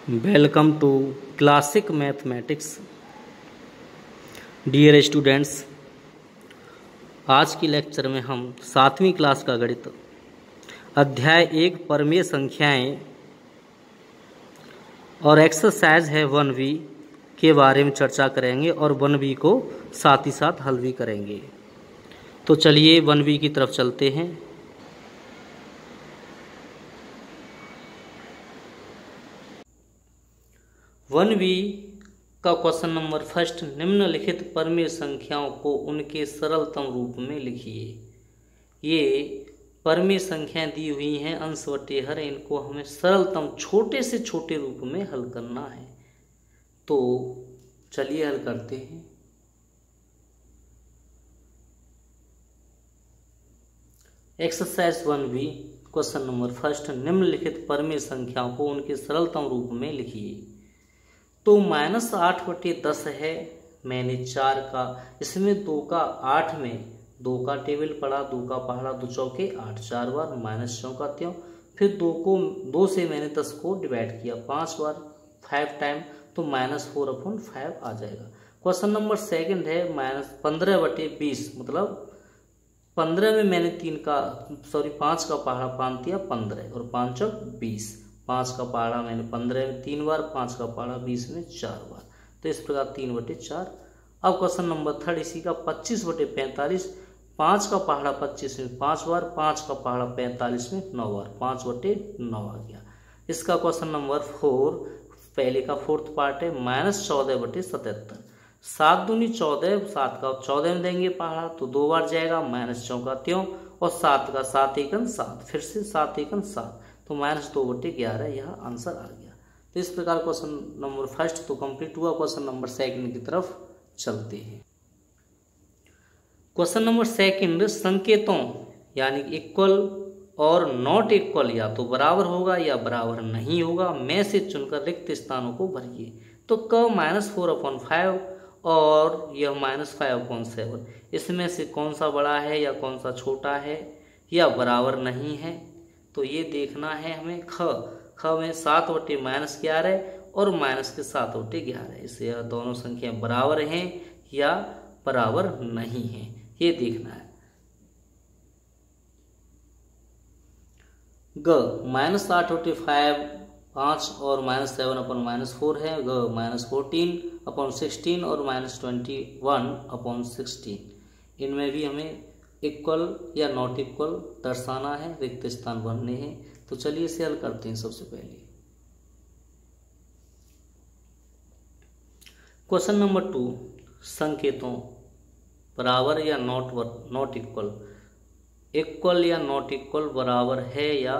Welcome to classic mathematics. Dear students, आज की lecture में हम 7वीं क्लास का गणित अध्याय 1 परमेय संख्याएं और एक्सरसाइज है 1B के बारे में चर्चा करेंगे और 1B को साथ ही साथ हल भी करेंगे। तो चलिए 1B की तरफ चलते हैं। वन बी का क्वेश्चन नंबर फर्स्ट, निम्नलिखित परमेय संख्याओं को उनके सरलतम रूप में लिखिए। ये परमेय संख्याएं दी हुई हैं अंश बटे हर, इनको हमें सरलतम छोटे से छोटे रूप में हल करना है। तो चलिए हल करते हैं। Exercise 1B question number first, निम्नलिखित परमेय संख्याओं को उनके सरलतम रूप में लिखिए। तो -8/10 है, मैंने 4 का, इसमें 2 का 8 में 2 का टेबल पढ़ा, 2 का पहाड़ा, 2 चौके 8, 4 बार -4 का त्यों, फिर 2 से मैंने 10 को डिवाइड किया 5 बार 5 टाइम, तो -4/5 आ जाएगा। क्वेश्चन नंबर सेकंड है -15/20, मतलब 15 में मैंने 5 का पहाड़ा बांध दिया 15 और 5 चौक 20, 5 का पहाड़ा मैंने 15 में 3 बार, 5 का पहाड़ा 20 में 4 बार, तो इस प्रकार 3/4। अब क्वेश्चन नंबर थर्ड इसी का 25/45, 5 का पहाड़ा 25 में 5 बार, 5 का पहाड़ा 45 में 9 बार, 5/9 आ गया। इसका क्वेश्चन नंबर 4 पहले का फोर्थ पार्ट है -14/77, 7 दूनी 14, 7 का 14 में देंगे पहाड़ा तो 2 बार जाएगा, -4 का त्यों, और 7 का 7 एकन 7, फिर से 7 एकन 7, तो -2/11 यह आंसर आ गया। तो इस प्रकार क्वेश्चन नंबर फर्स्ट तो कंप्लीट हुआ। क्वेश्चन नंबर सेकंड की तरफ चलते हैं। क्वेश्चन नंबर सेकंड, संकेतों यानी इक्वल और नॉट इक्वल या तो बराबर होगा या बराबर नहीं होगा में से चुनकर रिक्त स्थानों को भरिए। तो क -4/5 और यह -5/7, इसमें से कौन सा बड़ा है या कौन सा छोटा है या बराबर नहीं है, तो ये देखना है हमें। ख में 7/-11 और -7/11, इससे यह दोनों संख्या बराबर हैं या बराबर नहीं है, ये देखना है। ग -8/5 5 और -7/-4 है। ग -14/16 और -21/16, इनमें भी हमें इक्वल या नॉट इक्वल दर्शाना है, रिक्त स्थान भरने हैं। तो चलिए इसे हल करते हैं। सबसे पहले क्वेश्चन नंबर 2, संकेतों बराबर या नॉट इक्वल, इक्वल या नॉट इक्वल, बराबर है या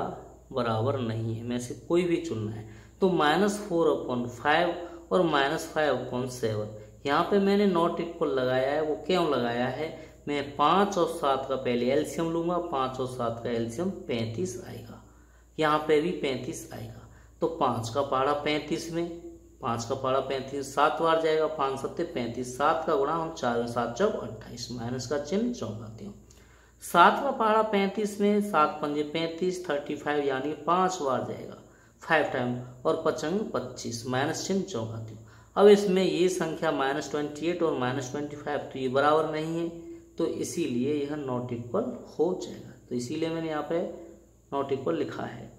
बराबर नहीं है में से कोई भी चुनना है। तो -4/5 और -5/7, यहाँ पे मैंने नॉट इक्वल लगाया है। वो क्यों लगाया है, मैं 5 और 7 का पहले एलसीएम लूंगा, 5 और 7 का एलसीएम 35 आएगा, यहाँ पे भी 35 आएगा। तो 5 का पहाड़ा 35 में 5 का पहाड़ा 35 7 बार जाएगा, 5 7 35, 7 का गुणा हम 4 में 7 चौक 28, माइनस का चिन्ह चौंकाते हूँ। 7 का पहाड़ा 35 में 7 पंजे 35, 35 यानी 5 बार जाएगा 5 टाइम, और 5 25, माइनस चिन्ह चौंकाते हूँ। अब इसमें ये संख्या -28 और -25, तो ये बराबर नहीं है, तो इसीलिए यह नॉट इक्वल हो जाएगा। तो इसीलिए मैंने यहाँ पे नॉट इक्वल लिखा है।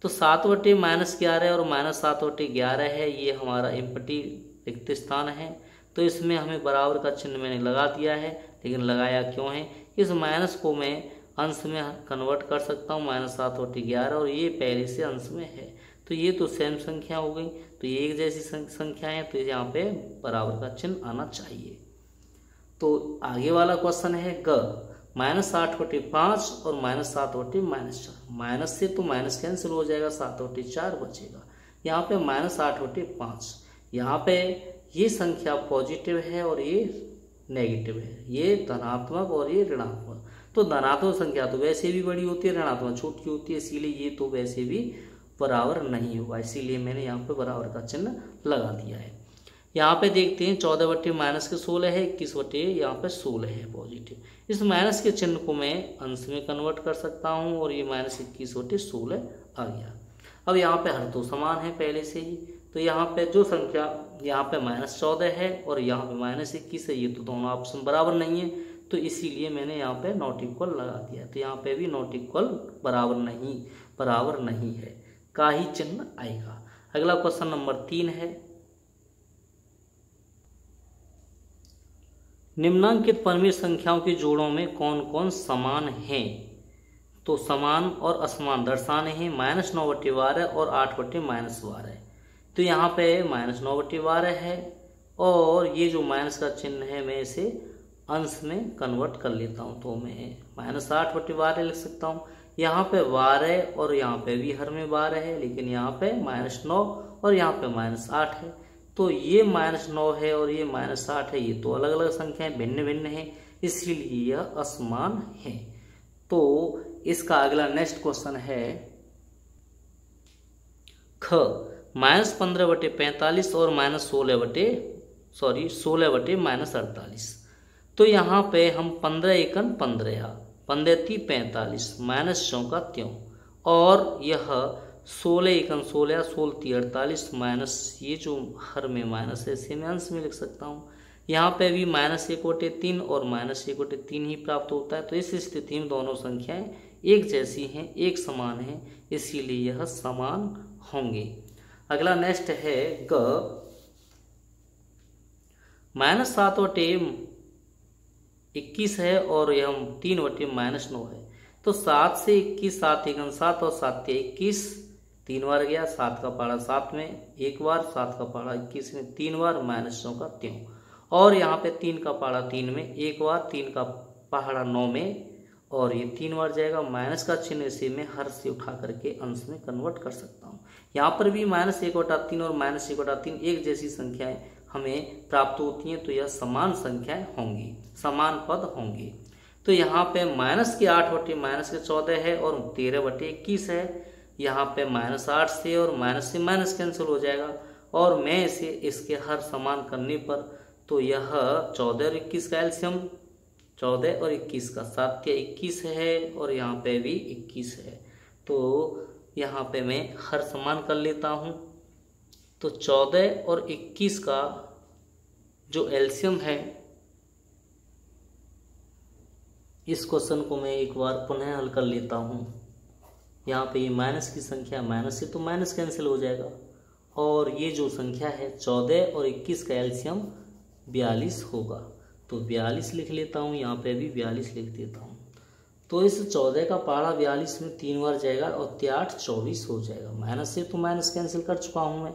तो 7/-11 और -7/11 है, ये हमारा एम्प्टी रिक्त स्थान है। तो इसमें हमें बराबर का चिन्ह मैंने लगा दिया है, लेकिन लगाया क्यों है, इस माइनस को मैं अंश में कन्वर्ट कर सकता हूँ, -7/11, और ये पहले से अंश में है, तो ये तो सेम संख्या हो गई, तो ये एक जैसी संख्या है, तो यहाँ पे बराबर का चिन्ह आना चाहिए। तो आगे वाला क्वेश्चन है ग -8/5 और -7/-4, माइनस से तो माइनस कैंसिल हो जाएगा, 7/4 बचेगा। यहाँ पे -8/5, यहाँ पे ये संख्या पॉजिटिव है और ये नेगेटिव है, ये धनात्मक और ये ऋणात्मक। तो धनात्मक संख्या तो वैसे भी बड़ी होती है, ऋणात्मक छोटी होती है, इसीलिए ये तो वैसे भी बराबर नहीं होगा, इसीलिए मैंने यहाँ पे बराबर का चिन्ह लगा दिया है। यहाँ पे देखते हैं 14/-16 है, 21/, यहाँ पे 16 है पॉजिटिव। इस माइनस के चिन्ह को मैं अंश में कन्वर्ट कर सकता हूँ, और ये -21/16 आ गया। अब यहाँ पे हर तो समान है पहले से ही, तो यहाँ पे जो संख्या यहाँ पे -14 है और यहाँ पे -21 है, ये तो दोनों ऑप्शन बराबर नहीं है, तो इसीलिए मैंने यहाँ पे नॉट इक्वल लगा दिया। तो यहाँ पे भी नॉट इक्वल बराबर नहीं है का ही चिन्ह आएगा। अगला क्वेश्चन नंबर 3 है, निम्नांकित परिमेय संख्याओं के जोड़ों में कौन कौन समान हैं? तो समान और असमान दर्शाने हैं। -9/12 और 8/-12। तो यहाँ पे -9/12 है और ये जो माइनस का चिन्ह है मैं इसे अंश में कन्वर्ट कर लेता हूँ, तो मैं -8/12 लिख सकता हूँ। यहाँ पे 12 और यहाँ पे भी हर में 12 है, लेकिन यहाँ पे -9 और यहाँ पे -8 है। तो ये -9 है और ये -8 है, ये तो अलग अलग संख्याएं भिन्न भिन्न है, इसीलिए यह असमान है। तो इसका अगला नेक्स्ट क्वेश्चन है ख, -15/45 और -16/-48। तो यहाँ पे हम 15 एकन 15, 15 45, -4 त्यों, और यह 16 एकन 16, 16 48 माइनस ये जो हर में माइनस है इसे मैं अंश में लिख सकता हूँ। यहाँ पे भी -1/3 और -1/3 ही प्राप्त होता है। तो इस स्थिति में दोनों संख्याएं एक जैसी हैं, एक समान हैं, इसीलिए यह समान होंगे। अगला नेक्स्ट है ग, -7/21 है और यह 3/-9 है। तो 7 से 21, 7 एकन 7 और 7 के 21, 3 बार गया, 7 का पहाड़ा 7 में एक बार, 7 का पहाड़ा 21 में 3 बार, -9 का त्यों, और यहाँ पे 3 का पहाड़ा 3 में एक बार, 3 का पहाड़ा 9 में, और ये 3 बार जाएगा। माइनस का चिन्ह इसे मैं हर से उठा करके अंश में कन्वर्ट कर सकता हूँ। यहाँ पर भी -1/3 और -1/3 एक जैसी संख्याएं हमें प्राप्त होती हैं, तो यह समान संख्याएं होंगी, समान पद होंगे। तो यहाँ पे माइनस के 8/-14 है और 13/21 है। यहाँ पे -8 से और माइनस से माइनस कैंसिल हो जाएगा, और मैं इसे इसके हर समान करने पर तो यह 14 और 21 का एलसीएम 14 और 21 का 7 के 21 है और यहाँ पे भी 21 है। तो यहाँ पे मैं हर समान कर लेता हूँ। तो 14 और 21 का जो एलसीएम है, इस क्वेश्चन को मैं एक बार पुनः हल कर लेता हूँ। यहाँ पे ये माइनस की संख्या, माइनस से तो माइनस कैंसिल हो जाएगा, और ये जो संख्या है 14 और 21 का एलसीएम 42 होगा। तो 42 लिख लेता हूँ, यहाँ पे भी 42 लिख देता हूँ। तो इस 14 का पहाड़ा 42 में 3 बार जाएगा और 8 24 हो जाएगा। माइनस से तो माइनस कैंसिल कर चुका हूँ मैं,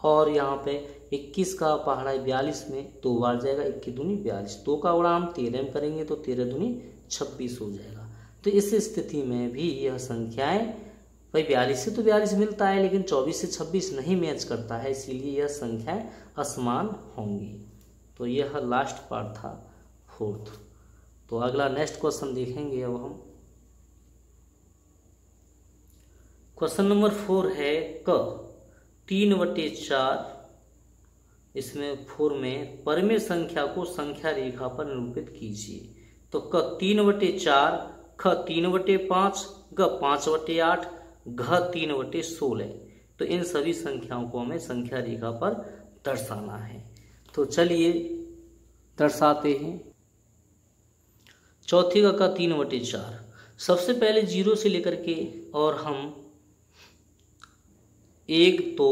और यहाँ पे 21 का पहाड़ा 42 में 2 बार जाएगा, 21 दूनी 42, 2 का गुणा हम 13 में करेंगे तो 13 दूनी 26 हो जाएगा। तो इस स्थिति में भी यह संख्याएं, भाई 42 से तो 42 मिलता है, लेकिन 24 से 26 नहीं मैच करता है, इसीलिए यह संख्याएं असमान होंगी। तो यह लास्ट पार्ट था 4th। तो अगला नेक्स्ट क्वेश्चन देखेंगे अब हम। क्वेश्चन नंबर 4 है क, 3/4, इसमें 4 में परिमेय संख्या को संख्या रेखा पर निरूपित कीजिए। तो क 3/4, ख 3/5, ग 5/8, घ 3/16। तो इन सभी संख्याओं को हमें संख्या रेखा पर दर्शाना है। तो चलिए दर्शाते हैं। चौथी का 3/4, सबसे पहले 0 से लेकर के और हम 1 2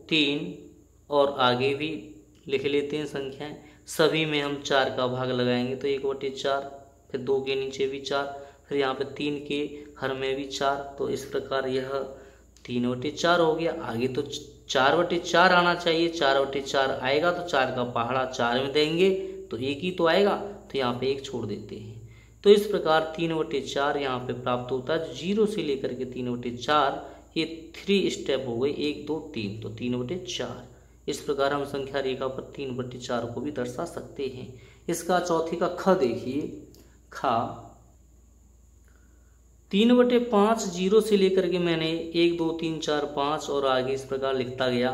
3 और आगे भी लिख लेते हैं संख्याएं। सभी में हम 4 का भाग लगाएंगे तो 1/4, फिर 2 के नीचे भी 4, फिर यहाँ पे 3 के हर में भी 4। तो इस प्रकार यह 3/4 हो गया। आगे तो 4/4 आना चाहिए, 4/4 आएगा तो 4 का पहाड़ा 4 में देंगे तो 1 ही तो आएगा, तो यहाँ पे 1 छोड़ देते हैं। तो इस प्रकार 3/4 यहाँ पे प्राप्त होता है। 0 से लेकर के 3/4 ये 3 स्टेप हो गए, 1 2 3, तो 3/4। इस प्रकार हम संख्या रेखा पर 3/4 को भी दर्शा सकते हैं। इसका चौथी का ख देखिए। खा 3/5, 0 से लेकर के मैंने 1 2 3 4 5 और आगे इस प्रकार लिखता गया।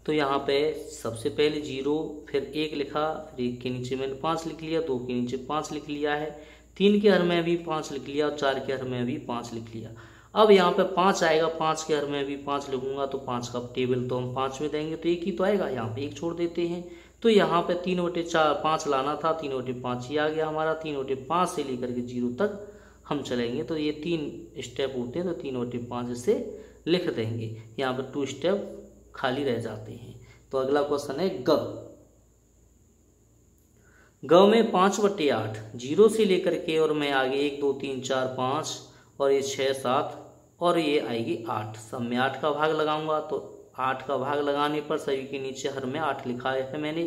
तो यहाँ पे सबसे पहले 0, फिर 1 लिखा, फिर 1 के नीचे मैंने 5 लिख लिया, 2 के नीचे 5 लिख लिया है, 3 के हर में भी 5 लिख लिया और 4 के हर में भी 5 लिख लिया। अब यहाँ पे 5 आएगा, 5 के हर में भी 5 लिखूंगा तो 5 का टेबल तो हम 5 में देंगे तो 1 ही तो आएगा, यहाँ पे 1 छोड़ देते हैं। तो यहाँ पे 3/4 लाना था, 3/5 ही आ गया हमारा। 3/5 से लेकर के 0 तक हम चलेंगे तो ये 3 स्टेप होते हैं, तो 3/5 से लिख देंगे। यहाँ पे 2 स्टेप खाली रह जाते हैं। तो अगला क्वेश्चन है ग में 5/8 0 से लेकर के और मैं आगे 1 2 3 4 5 और ये 6 7 और ये आएगी 8, सब में 8 का भाग लगाऊंगा। तो 8 का भाग लगाने पर सभी के नीचे हर में 8 लिखा है मैंने।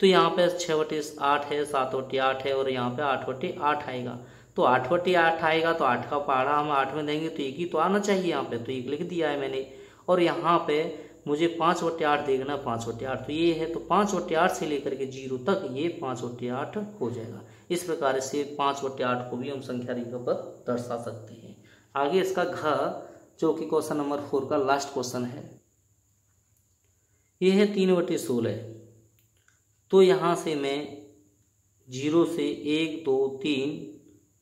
तो यहाँ पे 6/8 है, 7/8 है और यहाँ पे 8/8 आएगा। तो 8/8 आएगा तो 8 का पहाड़ा हम 8 में देंगे तो 1 ही तो आना चाहिए, यहाँ पे तो 1 लिख दिया है मैंने। और यहाँ पे मुझे 5/8 देखना, 5/8 तो ये है, तो 5/8 से लेकर के 0 तक ये 5/8 हो जाएगा। इस प्रकार से 5/8 को भी हम संख्या रेखा पर दर्शा सकते हैं। आगे इसका घ जो कि क्वेश्चन नंबर 4 का लास्ट क्वेश्चन है, ये है 3/16। तो यहाँ से मैं 0 से 1 2 3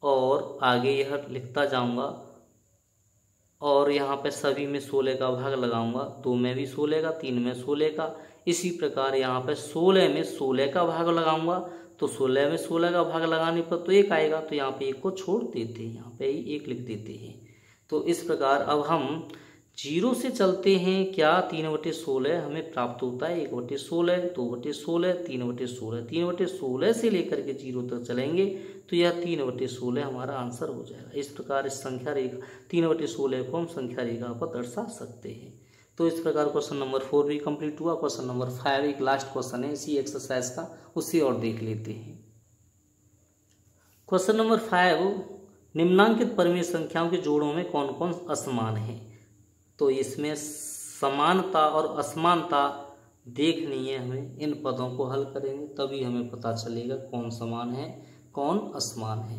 और आगे यह लिखता जाऊंगा और यहाँ पे सभी में 16 का भाग लगाऊंगा। 2 में भी 16 का, 3 में 16 का, इसी प्रकार यहाँ पे 16 में 16 का भाग लगाऊंगा। तो 16 में 16 का भाग लगाने पर तो 1 आएगा, तो यहाँ पे 1 को छोड़ देते हैं, यहाँ पे 1 लिख देते हैं। तो इस प्रकार अब हम 0 से चलते हैं, क्या 3/16 हमें प्राप्त होता है, 1/16 2/16 3/16, 3/16 से लेकर के 0 तक चलेंगे तो यह 3/16 हमारा आंसर हो जाएगा। इस प्रकार इस संख्या रेखा 3/16 को हम संख्या रेखा पर दर्शा सकते हैं। तो इस प्रकार क्वेश्चन नंबर 4 भी कंप्लीट हुआ। क्वेश्चन नंबर 5 एक लास्ट क्वेश्चन है इसी एक्सरसाइज का, उसे और देख लेते हैं। क्वेश्चन नंबर 5, निम्नांकित परिमेय संख्याओं के जोड़ों में कौन कौन असमान है। तो इसमें समानता और असमानता देखनी है हमें। इन पदों को हल करेंगे तभी हमें पता चलेगा कौन समान है कौन असमान है।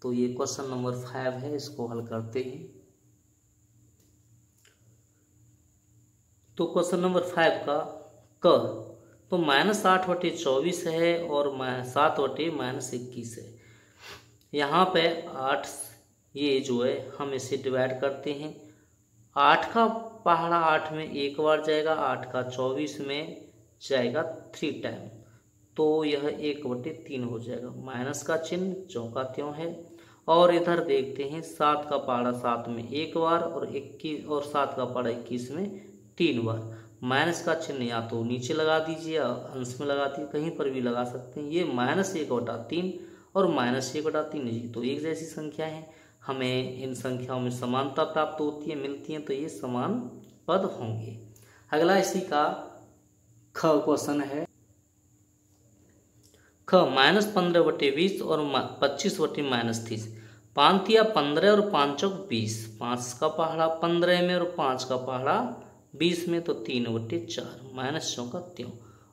तो ये क्वेश्चन नंबर 5 है, इसको हल करते हैं। तो क्वेश्चन नंबर 5 का क तो -8/24 है और 7/-21 है। यहाँ पे 8 ये जो है हम इसे डिवाइड करते हैं। 8 का पहाड़ा 8 में 1 बार जाएगा, 8 का 24 में जाएगा 3 टाइम, तो यह 1/3 हो जाएगा। माइनस का चिन्ह ज्यों का त्यों है। और इधर देखते हैं 7 का पहाड़ा 7 में 1 बार और 21 और 7 का पहाड़ा 21 में 3 बार। माइनस का चिन्ह या तो नीचे लगा दीजिए या अंश में लगा दीजिए, कहीं पर भी लगा सकते हैं। ये -1/3 और -1/3 जी तो एक जैसी संख्या है। हमें इन संख्याओं में समानता प्राप्त होती है, मिलती है, तो ये समान पद होंगे। अगला इसी का ख क्वेश्चन है। ख -15/20 और 25/-30। 5 या 15 और 5 चौक 20। 5 का पहाड़ा 15 में और 5 का पहाड़ा 20 में, तो 3/4 माइनस ज्यों का त्यों।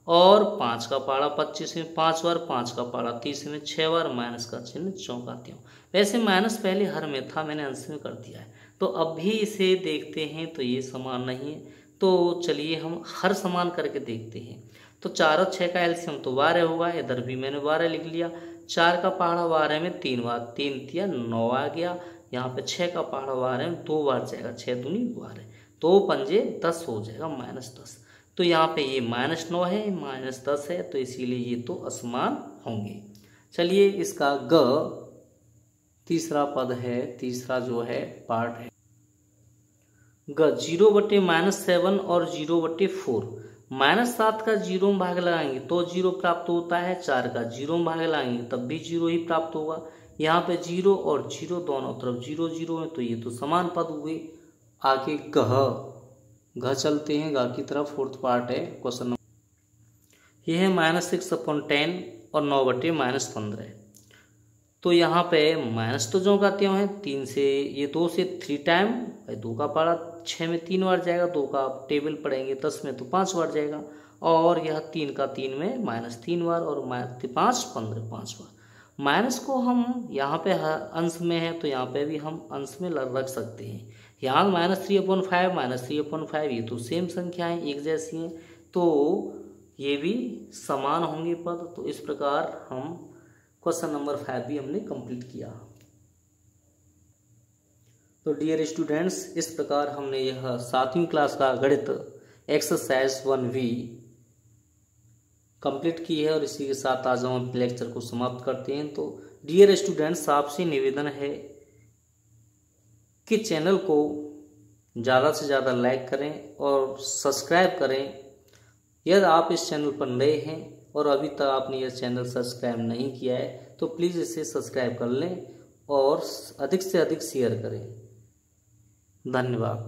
और 5 का पहाड़ा 25 में 5 बार, 5 का पहाड़ा 30 में 6 बार, माइनस का चिन्ह ज्यों का त्यों। वैसे माइनस पहले हर में था, मैंने अंश में कर दिया है। तो अब भी इसे देखते हैं तो ये समान नहीं है। तो चलिए हम हर समान करके देखते हैं। तो 4 और 6 का एलसीएम तो 12 होगा, इधर भी मैंने 12 लिख लिया। 4 का पहाड़ा 12 में 3 बार, 3 तिया 9 आ गया। यहाँ पे 6 का पहाड़ा 12 में 2 बार जाएगा, 6 दूनी 12, 2 पंजे 10 हो जाएगा, -10। तो यहाँ पे ये -9 है, -10 है, तो इसीलिए ये तो असमान होंगे। चलिए इसका ग तीसरा पद है, तीसरा जो है पार्ट है ग 0/-7 और 0/4। -7 का 0 में भाग लगाएंगे तो 0 प्राप्त होता है, 4 का 0 में भाग लगाएंगे तब भी 0 ही प्राप्त होगा। यहाँ पे 0 और 0 दोनों तरफ 0 0 है, तो ये तो समान पद हुए। आगे घ चलते हैं, घ की तरफ 4th पार्ट है क्वेश्चन नंबर। यह है -6/10 और 9/-15। तो यहाँ पे माइनस तो ज्यों का त्यों है, 3 से ये 2 से 3 टाइम, 2 का पहाड़ा 6 में 3 बार जाएगा, 2 का टेबल पढ़ेंगे 10 में तो 5 बार जाएगा। और यह 3 का 3 में -3 बार और 5 15 5 बार। माइनस को हम यहाँ पे अंश में है तो यहाँ पे भी हम अंश में रख सकते हैं। यहाँ -3/5 -3/5 ये तो सेम संख्या है, एक जैसी हैं, तो ये भी समान होंगे पद। तो इस प्रकार हम क्वेश्चन नंबर 5 भी हमने कंप्लीट किया। तो डियर स्टूडेंट्स, इस प्रकार हमने यह 7वीं क्लास का गणित एक्सरसाइज 1V कंप्लीट की है और इसी के साथ आज हम अपने लेक्चर को समाप्त करते हैं। तो डियर स्टूडेंट्स, आपसे निवेदन है कि चैनल को ज़्यादा से ज़्यादा लाइक करें और सब्सक्राइब करें। यदि आप इस चैनल पर नए हैं और अभी तक आपने यह चैनल सब्सक्राइब नहीं किया है तो प्लीज़ इसे सब्सक्राइब कर लें और अधिक से अधिक शेयर करें। धन्यवाद।